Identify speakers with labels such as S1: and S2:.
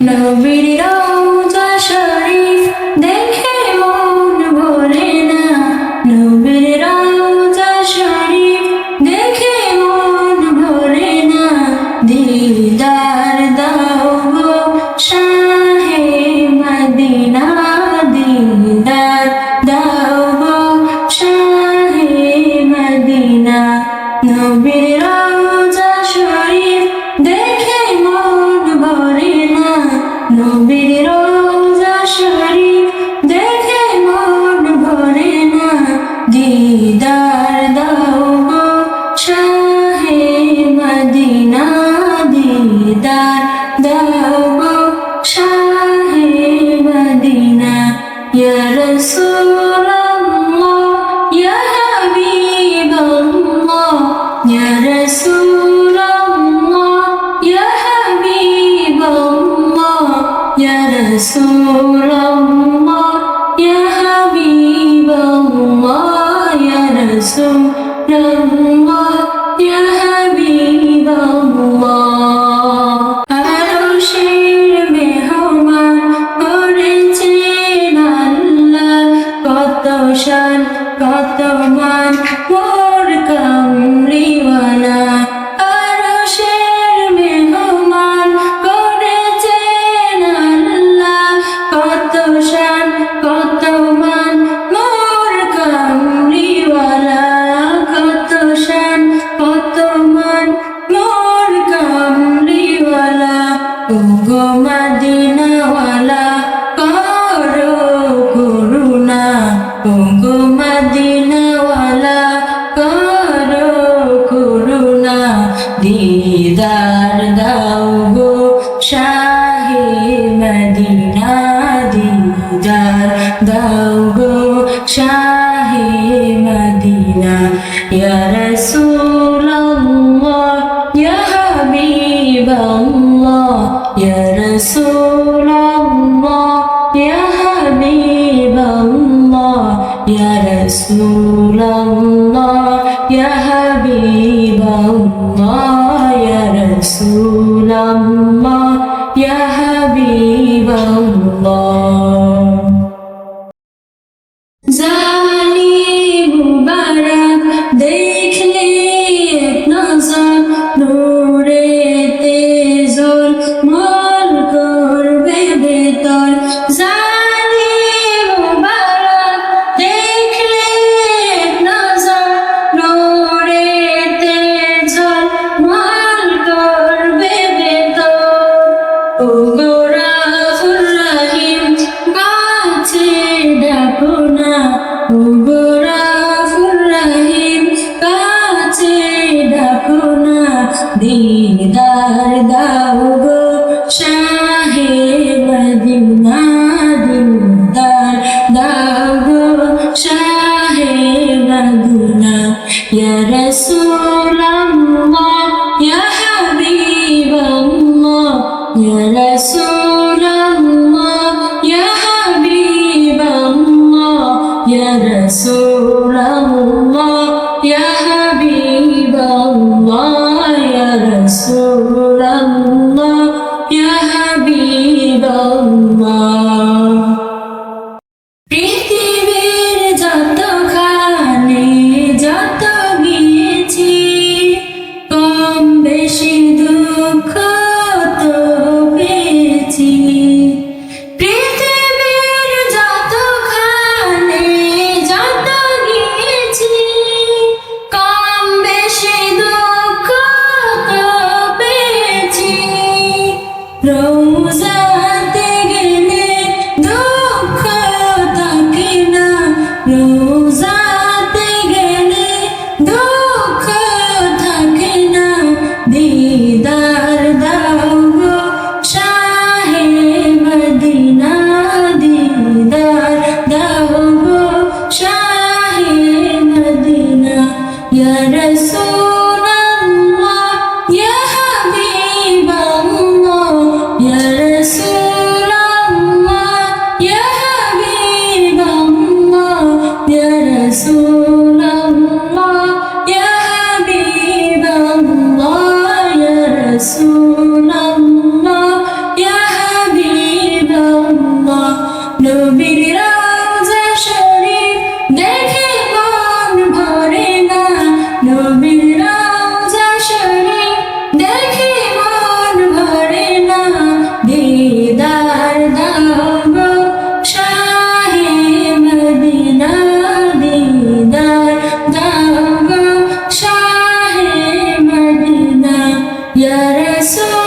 S1: নবীর রওজা শরীফ দেখে মন ভরে না, নবীর রওজা শরীফ দেখে মন ভরে না। দিদার দাও গো শাহে মদিনা, দিদার দাও গো শাহে মদিনা। নবীর রওজা শরীফ দেখে মন ভরে না, নবীর রওজা শরীফ দেখে মন ভরে না। দিদার দাও গো শাহে মদিনা, দিদার দাও গো শাহে মদিনা। ইয়া রাসূলুল্লাহ ইয়া হাবিবাল্লাহ, ইয়া রাসূলুল্লাহ ইয়া হাবিবাল্লাহ, ইয়া রাসূলুল্লাহ ইয়া হাবিবাল্লাহ, ইয়া রাসূলুল্লাহ ইয়া হাবিবাল্লাহ। আরশের মেহমান করেছেন আল্লাহ, কত শান কত মান মোর কামলিওয়ালা। আরশের মেহমান করেছেন আল্লাহ, কত শান কত মান মোর কামলিওয়ালা, কত শান কত মান মোর কামলিওয়ালা। ওগো মদিনাওয়ালা করো করুণা, ওগো মদিনাওয়ালা করো করুণা। দিদার দাও গো শাহে মদিনা, দিদার দাও গো শাহে মদিনা। ইয়া রাসূলুল্লাহ ইয়া হাবিবাল্লাহ, ইয়া রাসূলুল্লাহ ইয়া হাবিবাল্লাহ, ইয়া রাসূলুল্লাহ ইয়া হাবিবাল্লাহ, ইয়া রাসূলুল্লাহ ইয়া হাবিবাল্লাহ। জানি মুবারক দেখলে এক নজর, নূরেতে ঝলমল করবে ভেতর। জানি মুবারক দেখলে এক নজর, নূরেতে ঝলমল করবে ভেতর। ওগো রাউফুর রহিম কাছে ডাকো না, ওগো রাউফুর রহিম কাছে ডাকো না। দিদার দাও গো শাহে মদিনা, দিদার দাও গো শাহে মদিনা। ইয়া রাসূলুল্লাহ ইয়া হাবিবাল্লাহ, ইয়া রাসূলুল্লাহ ইয়া হাবিবাল্লাহ, ইয়া রাসূলুল্লাহ ইয়া হাবিবাল্লাহ, ইয়া রাসূলুল্লাহ ইয়া হাবিবাল্লাহ। পৃথিবীর যতখানি যত গিয়েছি, কম বেশি দুঃখ তো পেয়েছি। পৃথিবীর যতখানি যত গিয়েছি, কম বেশি দুঃখ তো পেয়েছি। রওজাতে গেলে দুঃখ থাকে না, রওজাতে গেলে দুঃখ থাকে না। দিদার দাও গো শাহে মদিনা, দিদার দাও গো শাহে মদিনা। ইয়া রাসূলুল্লাহ ইয়া হাবিবাল্লাহ, ইয়া নবীর রওজা শরীফ দেখে মন ভরে না, নবীর রওজা শরীফ দেখে মন ভরে না, দিদার দাও গো শাহে মদিনা, দিদার দাও গো শাহে মদিনা, ইয়া রাসূল